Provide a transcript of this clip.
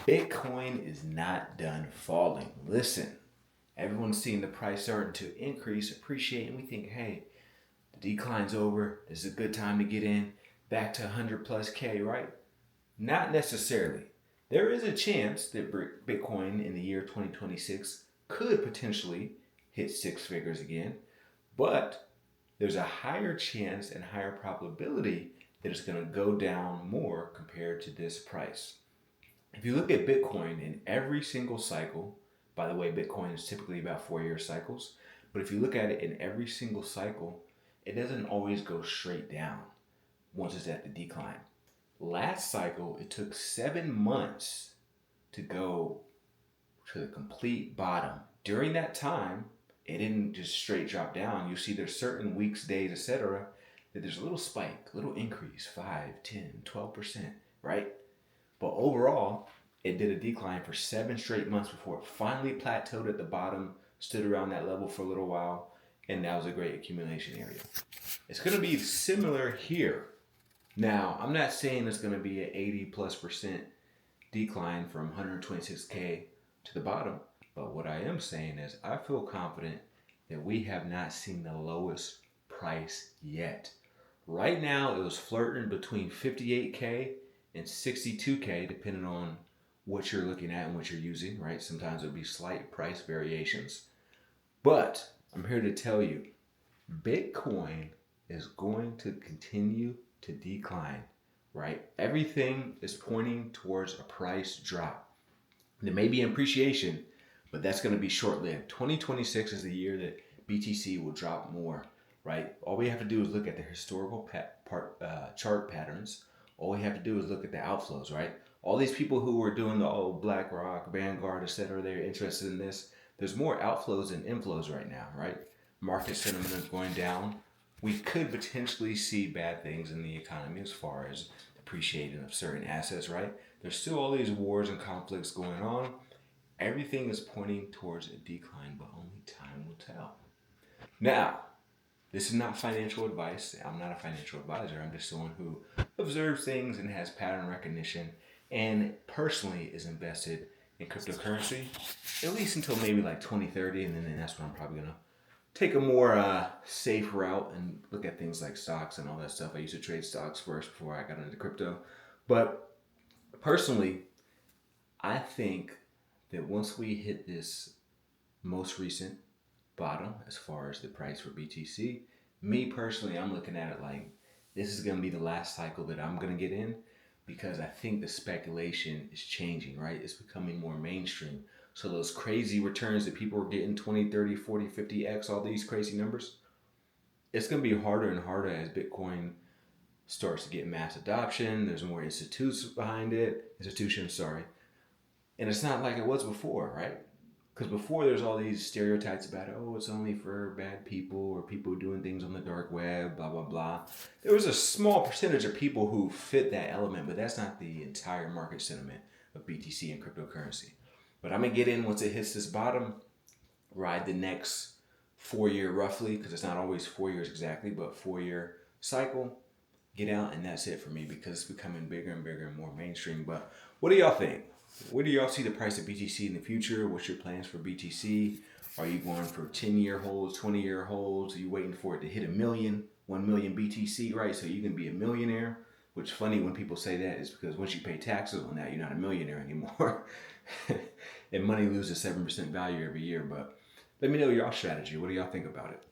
Bitcoin is not done falling. Listen, everyone's seeing the price starting to increase, appreciate, and we think, hey, the decline's over. This is a good time to get in. Back to 100 plus K, right? Not necessarily. There is a chance that Bitcoin in the year 2026 could potentially hit six figures again, but there's a higher chance and higher probability that it's going to go down more compared to this price. If you look at Bitcoin in every single cycle, by the way, Bitcoin is typically about 4 year cycles, but if you look at it in every single cycle, it doesn't always go straight down once it's at the decline. Last cycle, it took 7 months to go to the complete bottom. During that time, it didn't just straight drop down. You see there's certain weeks, days, etc., that there's a little spike, a little increase, 5, 10, 12%, right? But overall, it did a decline for 7 straight months before it finally plateaued at the bottom, stood around that level for a little while, and that was a great accumulation area. It's going to be similar here. Now, I'm not saying it's going to be an 80+% decline from 126K to the bottom, but what I am saying is I feel confident that we have not seen the lowest price yet. Right now, it was flirting between 58K and 62K, depending on what you're looking at and what you're using, right? Sometimes it'll be slight price variations. But I'm here to tell you, Bitcoin is going to continue to decline, right? Everything is pointing towards a price drop. There may be appreciation, but that's going to be short-lived. 2026 is the year that BTC will drop more, right? All we have to do is look at the historical chart patterns. All we have to do is look at the outflows, right? All these people who were doing the BlackRock, Vanguard, etc., they're interested in this. There's more outflows than inflows right now, right? Market sentiment is going down. We could potentially see bad things in the economy as far as depreciating of certain assets, right? There's still all these wars and conflicts going on. Everything is pointing towards a decline, but only time will tell. Now, this is not financial advice. I'm not a financial advisor. I'm just someone who observes things and has pattern recognition and personally is invested in cryptocurrency, at least until maybe like 2030. And then that's when I'm probably going to take a more safe route and look at things like stocks and all that stuff. I used to trade stocks first before I got into crypto. But personally, I think that once we hit this most recent bottom as far as the price for BTC, me personally, I'm looking at it like this is going to be the last cycle that I'm going to get in because I think the speculation is changing, right? It's becoming more mainstream. So those crazy returns that people are getting 20, 30, 40, 50x, all these crazy numbers, it's going to be harder and harder as Bitcoin starts to get mass adoption. There's more institutions, and it's not like it was before, right? Because before there's all these stereotypes about, oh, it's only for bad people or people doing things on the dark web, blah, blah, blah. There was a small percentage of people who fit that element, but that's not the entire market sentiment of BTC and cryptocurrency. But I'm going to get in once it hits this bottom, ride the next 4 year roughly, because it's not always 4 years exactly, but 4 year cycle, get out, and that's it for me because it's becoming bigger and bigger and more mainstream. But what do y'all think? Where do y'all see the price of BTC in the future? What's your plans for BTC? Are you going for 10-year holds, 20-year holds? Are you waiting for it to hit 1 million BTC, right? So you can be a millionaire, which is funny when people say that is because once you pay taxes on that, you're not a millionaire anymore. And money loses 7% value every year. But let me know your strategy. What do y'all think about it?